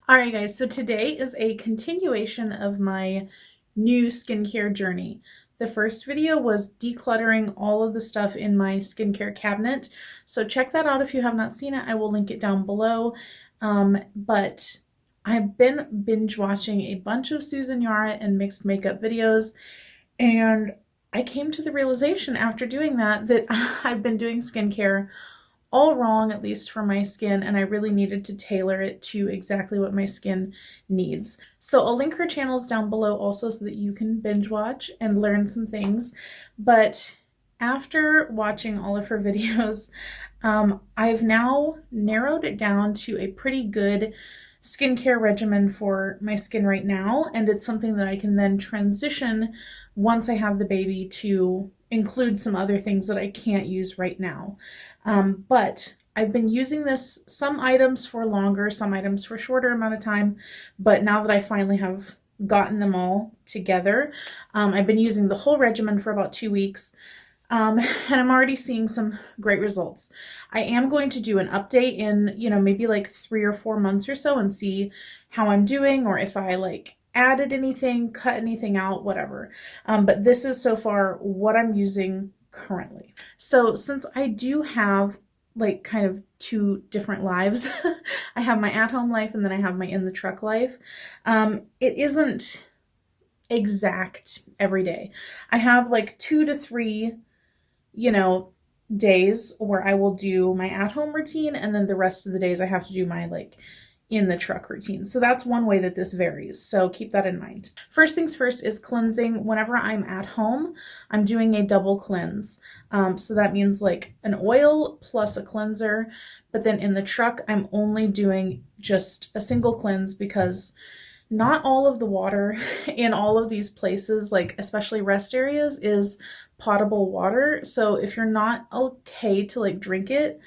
Alright guys, so today is a continuation of my new skincare journey. The first video was decluttering all of the stuff in my skincare cabinet, so check that out if you have not seen it. I will link it down below. But I've been binge watching a bunch of Susan Yara and mixed makeup videos, and I came to the realization after doing that I've been doing skincare all wrong, at least for my skin, and I really needed to tailor it to exactly what my skin needs. So I'll link her channels down below also so that you can binge watch and learn some things. But after watching all of her videos, I've now narrowed it down to a pretty good skincare regimen for my skin right now, and it's something that I can then transition once I have the baby to include some other things that I can't use right now. But I've been using this, some items for longer, some items for shorter amount of time, but now that I finally have gotten them all together, I've been using the whole regimen for about 2 weeks. And I'm already seeing some great results. I am going to do an update in, maybe like 3 or 4 months or so and see how I'm doing, or if I added anything, cut anything out, whatever. But this is so far what I'm using currently. So since I do have kind of 2 different lives, I have my at-home life and then I have my in the truck life. It isn't exact every day. I have 2 to 3 days where I will do my at-home routine, and then the rest of the days I have to do my in the truck routine. So that's one way that this varies. So keep that in mind. First things first is cleansing. Whenever I'm at home, I'm doing a double cleanse. So that means an oil plus a cleanser, but then in the truck, I'm only doing just a single cleanse because not all of the water in all of these places, especially rest areas, is potable water. So if you're not okay to drink it,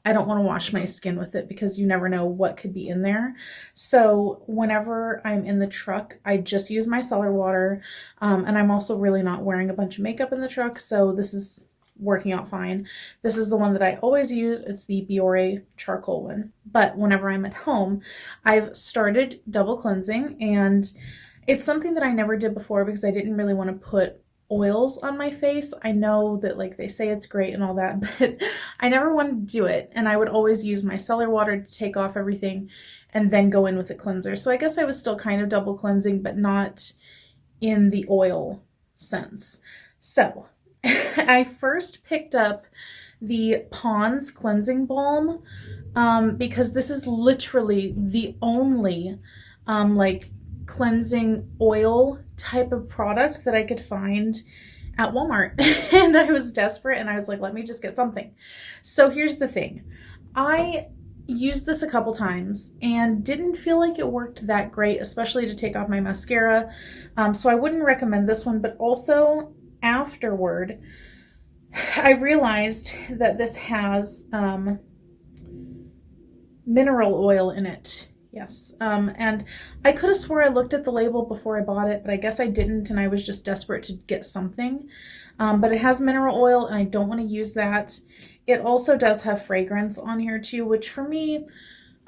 I don't want to wash my skin with it because you never know what could be in there. So whenever I'm in the truck, I just use micellar water. And I'm also really not wearing a bunch of makeup in the truck, so this is working out fine. This is the one that I always use. It's the Biore charcoal one. But whenever I'm at home, I've started double cleansing, and it's something that I never did before because I didn't really want to put oils on my face. I know that they say it's great and all that, but I never wanted to do it. And I would always use micellar water to take off everything and then go in with a cleanser. So I guess I was still kind of double cleansing, but not in the oil sense. So I first picked up the Pond's cleansing balm because this is literally the only cleansing oil type of product that I could find at Walmart. And I was desperate and I was like, let me just get something. So here's the thing. I used this a couple times and didn't feel like it worked that great, especially to take off my mascara. So I wouldn't recommend this one, but also afterward, I realized that this has mineral oil in it. Yes. And I could have swore I looked at the label before I bought it, but I guess I didn't, and I was just desperate to get something. But it has mineral oil, and I don't want to use that. It also does have fragrance on here too, which for me,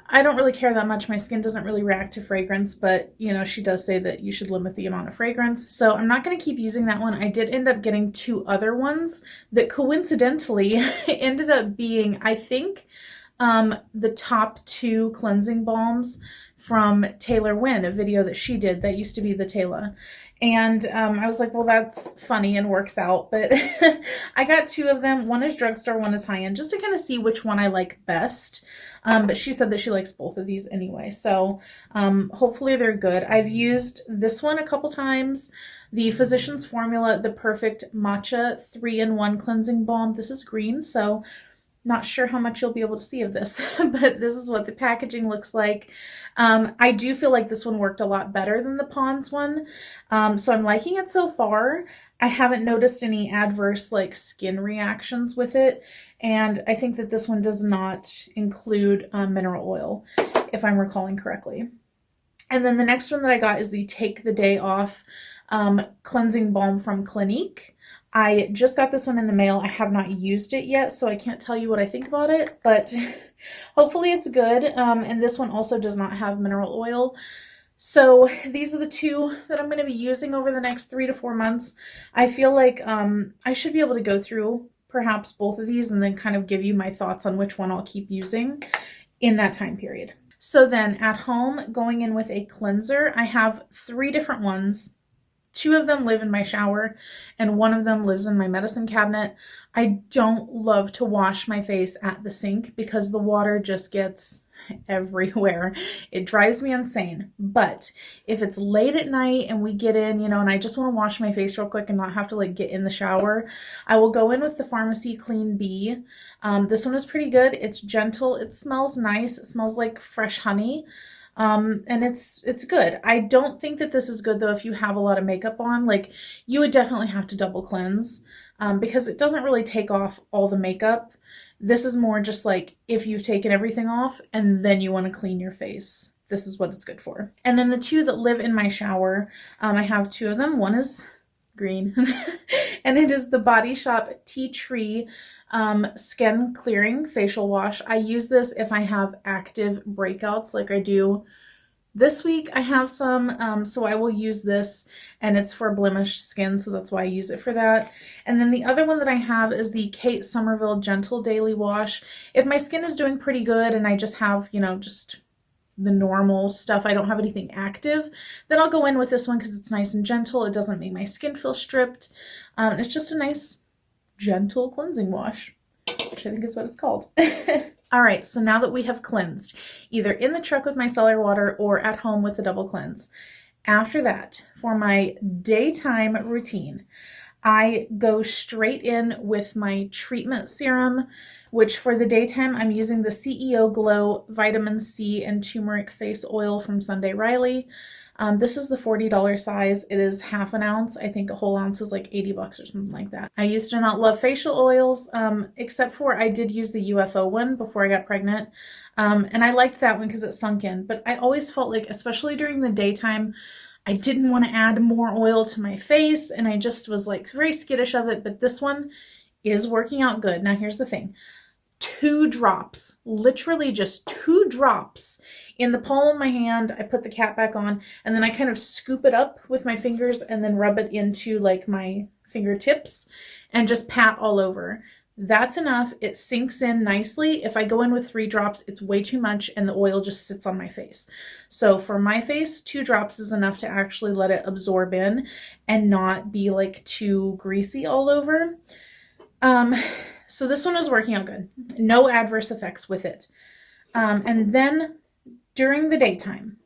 I don't really care that much. My skin doesn't really react to fragrance, but she does say that you should limit the amount of fragrance. So I'm not going to keep using that one. I did end up getting 2 other ones that coincidentally ended up being, I think, the top 2 cleansing balms from Taylor Wynn, a video that she did that used to be the Taylor. And I was like, well, that's funny and works out. But I got 2 of them. One is drugstore, one is high-end, just to kind of see which one I like best. But she said that she likes both of these anyway. So hopefully they're good. I've used this one a couple times. The Physicians Formula, the Perfect Matcha 3-in-1 Cleansing Balm. This is green, so not sure how much you'll be able to see of this, but this is what the packaging looks like. I do feel like this one worked a lot better than the Pond's one. So I'm liking it so far. I haven't noticed any adverse skin reactions with it. And I think that this one does not include mineral oil, if I'm recalling correctly. And then the next one that I got is the Take the Day Off cleansing balm from Clinique. I just got this one in the mail. I have not used it yet, so I can't tell you what I think about it, but hopefully it's good. And this one also does not have mineral oil. So these are the two that I'm going to be using over the next 3 to 4 months. I feel like I should be able to go through perhaps both of these and then kind of give you my thoughts on which one I'll keep using in that time period. So then at home, going in with a cleanser, I have 3 different ones. 2 of them live in my shower and 1 of them lives in my medicine cabinet. I don't love to wash my face at the sink because the water just gets everywhere. It drives me insane. But if it's late at night and we get in, and I just want to wash my face real quick and not have to like get in the shower, I will go in with the Pharmacy Clean Bee. This one is pretty good. It's gentle. It smells nice. It smells like fresh honey. And it's good. I don't think that this is good though if you have a lot of makeup on. Like, you would definitely have to double cleanse because it doesn't really take off all the makeup. This is more just like if you've taken everything off and then you want to clean your face. This is what it's good for. And then the 2 that live in my shower, I have 2 of them. One is green and it is the Body Shop Tea Tree Skin Clearing Facial Wash. I use this if I have active breakouts like I do this week. I have some, so I will use this, and it's for blemished skin, so that's why I use it for that. And then the other one that I have is the Kate Somerville Gentle Daily Wash. If my skin is doing pretty good and I just have, just the normal stuff, I don't have anything active, then I'll go in with this one because it's nice and gentle. It doesn't make my skin feel stripped. It's just a nice, gentle cleansing wash, which I think is what it's called. All right, so now that we have cleansed, either in the truck with my cellar water or at home with the double cleanse, after that, for my daytime routine, I go straight in with my treatment serum, which for the daytime, I'm using the CEO Glow Vitamin C and Turmeric Face Oil from Sunday Riley. This is the $40 size. It is half an ounce. I think a whole ounce is like $80 or something like that. I used to not love facial oils, except for I did use the UFO one before I got pregnant. And I liked that one because it sunk in, but I always felt like, especially during the daytime, I didn't want to add more oil to my face, and I just was like very skittish of it, but this one is working out good. Now here's the thing. 2 drops, literally just 2 drops in the palm of my hand. I put the cap back on, and then I kind of scoop it up with my fingers and then rub it into like my fingertips and just pat all over. That's enough. It sinks in nicely. If I go in with 3 drops, it's way too much and the oil just sits on my face. So for my face, 2 drops is enough to actually let it absorb in and not be like too greasy all over. So this one is working out good. No adverse effects with it. And then during the daytime,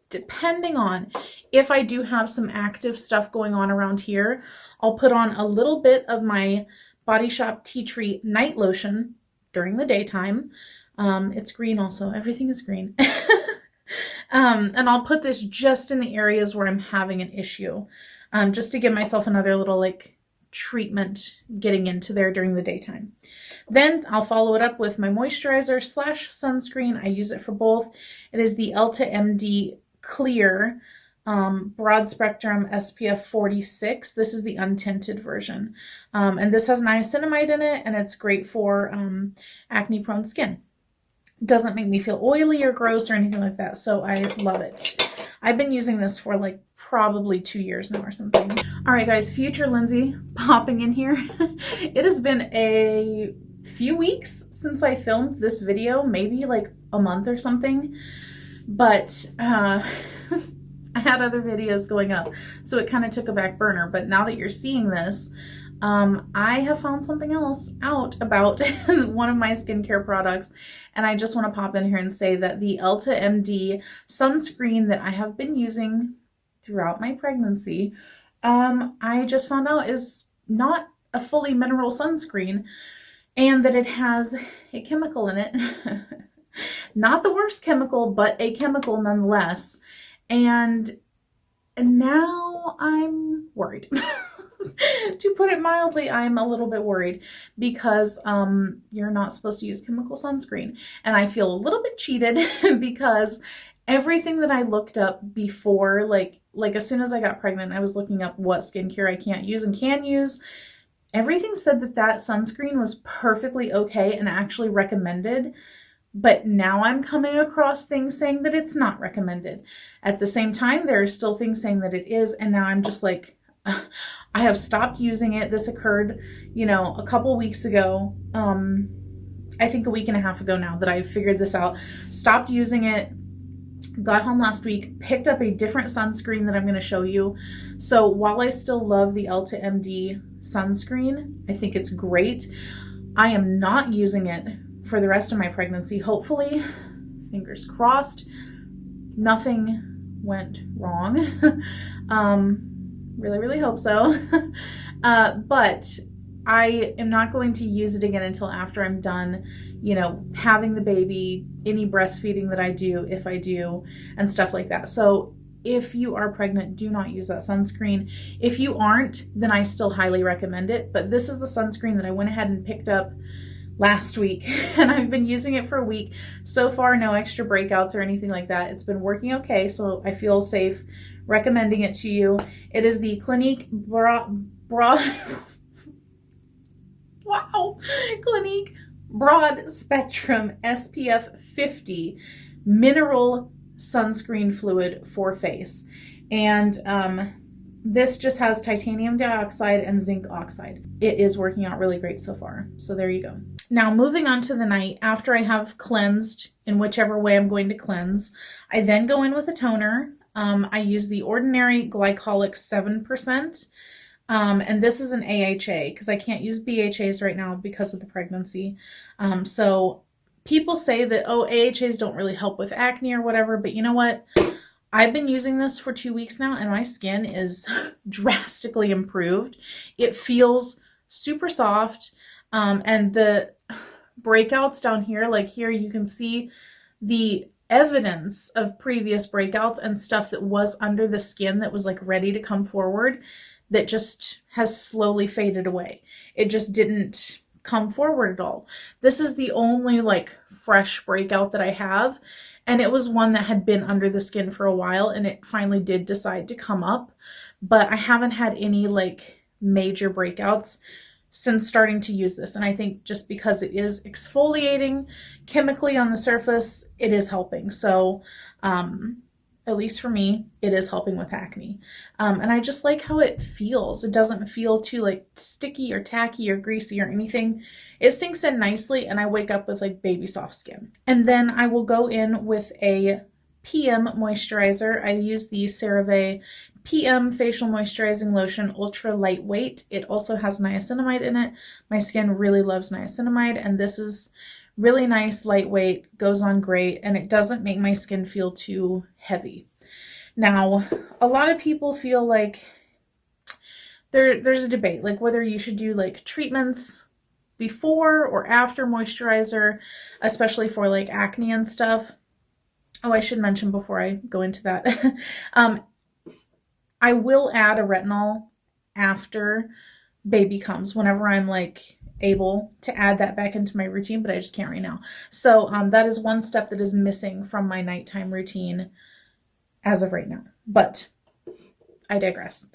depending on if I do have some active stuff going on around here, I'll put on a little bit of my Body Shop Tea Tree Night Lotion during the daytime. It's green also. Everything is green. And I'll put this just in the areas where I'm having an issue, just to give myself another little like treatment getting into there during the daytime. Then I'll follow it up with my moisturizer / sunscreen. I use it for both. It is the Elta MD Clear broad spectrum SPF 46. This is the untinted version. And this has niacinamide in it, and it's great for acne prone skin. It doesn't make me feel oily or gross or anything like that. So I love it. I've been using this for like probably 2 years now or something. All right, guys, future Lindsay popping in here. It has been a few weeks since I filmed this video, maybe like a month or something, but I had other videos going up, so it kind of took a back burner. But now that you're seeing this, I have found something else out about one of my skincare products, and I just want to pop in here and say that the Elta MD sunscreen that I have been using throughout my pregnancy, I just found out is not a fully mineral sunscreen, and that it has a chemical in it. Not the worst chemical, but a chemical nonetheless. And now I'm worried. To put it mildly, I'm a little bit worried because you're not supposed to use chemical sunscreen. And I feel a little bit cheated because everything that I looked up before, like as soon as I got pregnant, I was looking up what skincare I can't use and can use. everything said that that sunscreen was perfectly okay and actually recommended. But now I'm coming across things saying that it's not recommended. At the same time, there are still things saying that it is. And now I'm just like, I have stopped using it. This occurred, a couple weeks ago. I think a week and a half ago now that I figured this out. Stopped using it. Got home last week, picked up a different sunscreen that I'm going to show you. So while I still love the Elta MD sunscreen, I think it's great. I am not using it for the rest of my pregnancy. Hopefully, fingers crossed, nothing went wrong. Really, really hope so. But I am not going to use it again until after I'm done, having the baby, any breastfeeding that I do, if I do, and stuff like that. So if you are pregnant, do not use that sunscreen. If you aren't, then I still highly recommend it. But this is the sunscreen that I went ahead and picked up last week, and I've been using it for a week. So far, no extra breakouts or anything like that. It's been working okay, so I feel safe recommending it to you. It is the Clinique Clinique Broad Spectrum SPF 50 Mineral Sunscreen Fluid for face. And this just has titanium dioxide and zinc oxide. It is working out really great so far. So there you go. Now moving on to the night, after I have cleansed in whichever way I'm going to cleanse, I then go in with a toner. I use the Ordinary Glycolic 7%. And this is an AHA because I can't use BHAs right now because of the pregnancy. So people say that, AHAs don't really help with acne or whatever, but you know what? I've been using this for 2 weeks now and my skin is drastically improved. It feels super soft. And the breakouts down here, like here, you can see the evidence of previous breakouts and stuff that was under the skin that was like ready to come forward that just has slowly faded away. It just didn't come forward at all. This is the only like fresh breakout that I have. And it was one that had been under the skin for a while and it finally did decide to come up. But I haven't had any like major breakouts since starting to use this. And I think just because it is exfoliating chemically on the surface, it is helping. So, at least for me, it is helping with acne. And I just like how it feels. It doesn't feel too like sticky or tacky or greasy or anything. It sinks in nicely and I wake up with like baby soft skin. And then I will go in with a PM moisturizer. I use the CeraVe PM Facial Moisturizing Lotion Ultra Lightweight. It also has niacinamide in it. My skin really loves niacinamide, and this is really nice, lightweight, goes on great, and it doesn't make my skin feel too heavy. Now, a lot of people feel like there's a debate, like whether you should do like treatments before or after moisturizer, especially for like acne and stuff. Oh, I should mention before I go into that, I will add a retinol after baby comes whenever I'm like able to add that back into my routine, but I just can't right now. So that is one step that is missing from my nighttime routine as of right now, but I digress.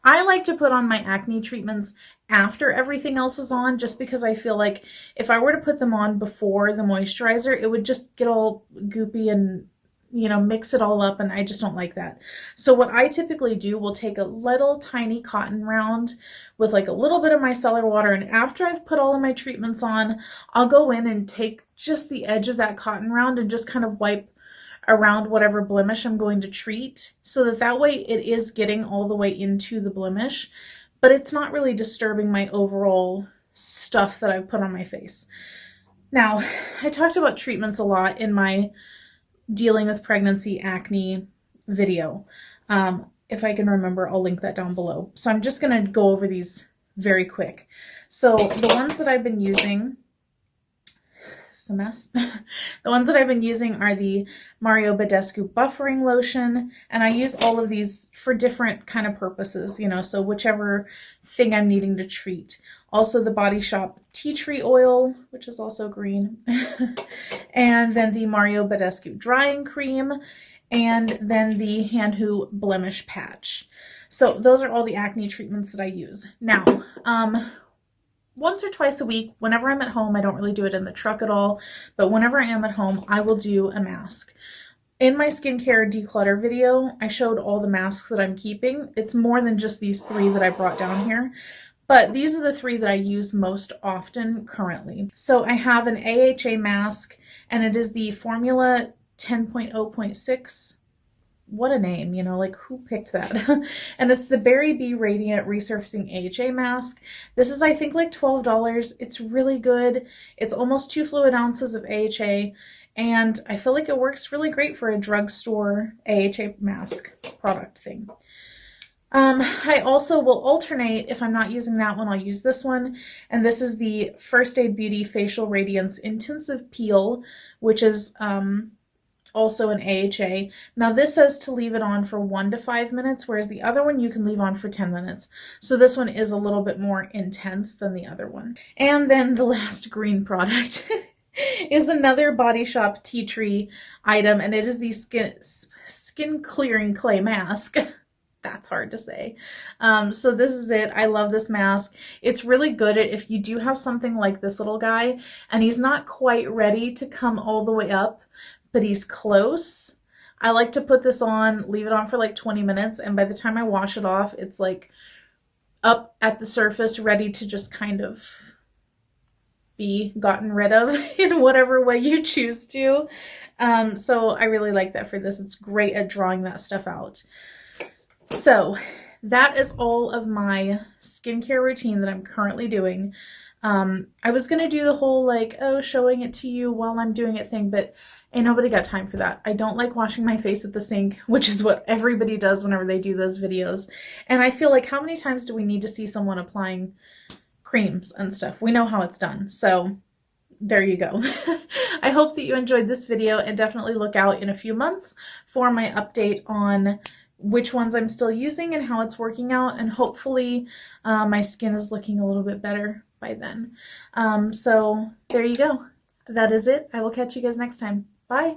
I like to put on my acne treatments after everything else is on, just because I feel like if I were to put them on before the moisturizer, it would just get all goopy and mix it all up, and I just don't like that. So what I typically do, will take a little tiny cotton round with like a little bit of micellar water, and after I've put all of my treatments on, I'll go in and take just the edge of that cotton round and just kind of wipe around whatever blemish I'm going to treat, so that way it is getting all the way into the blemish, but it's not really disturbing my overall stuff that I've put on my face. Now, I talked about treatments a lot in my dealing with pregnancy acne video. If I can remember, I'll link that down below. So I'm just going to go over these very quick. So the ones that I've been using, this is a mess. The ones that I've been using are the Mario Badescu buffering lotion, and I use all of these for different kind of purposes, so whichever thing I'm needing to treat. Also the Body Shop tea tree oil, which is also green, and then the Mario Badescu drying cream. and then the Hanhu blemish patch. So those are all the acne treatments that I use. Now, once or twice a week, whenever I'm at home, I don't really do it in the truck at all, but whenever I am at home, I will do a mask. In my skincare declutter video, I showed all the masks that I'm keeping. It's more than just these 3 that I brought down here, but these are the 3 that I use most often currently. So I have an AHA mask, and it is the Formula 10.0.6. What a name, you know, like who picked that? And it's the Berry Bee Radiant Resurfacing AHA mask. This is, I think, like $12. It's really good. It's almost 2 fluid ounces of AHA, and I feel like it works really great for a drugstore AHA mask product thing. I also will alternate. If I'm not using that one, I'll use this one. And this is the First Aid Beauty Facial Radiance Intensive Peel, which is also an AHA. Now this says to leave it on for 1 to 5 minutes, whereas the other one you can leave on for 10 minutes. So this one is a little bit more intense than the other one. And then the last green product is another Body Shop Tea Tree item, and it is the skin clearing clay mask. That's hard to say. So this is it. I love this mask. It's really good at if you do have something like this little guy and he's not quite ready to come all the way up, but he's close. I like to put this on, leave it on for like 20 minutes, and by the time I wash it off, it's like up at the surface, ready to just kind of be gotten rid of in whatever way you choose to. So I really like that for this. It's great at drawing that stuff out. So that is all of my skincare routine that I'm currently doing. I was going to do the whole like, oh, showing it to you while I'm doing it thing, but ain't nobody got time for that. I don't like washing my face at the sink, which is what everybody does whenever they do those videos. And I feel like, how many times do we need to see someone applying creams and stuff? We know how it's done. So there you go. I hope that you enjoyed this video, and definitely look out in a few months for my update on which ones I'm still using and how it's working out, and hopefully my skin is looking a little bit better by then. So there you go. That is it. I will catch you guys next time. Bye.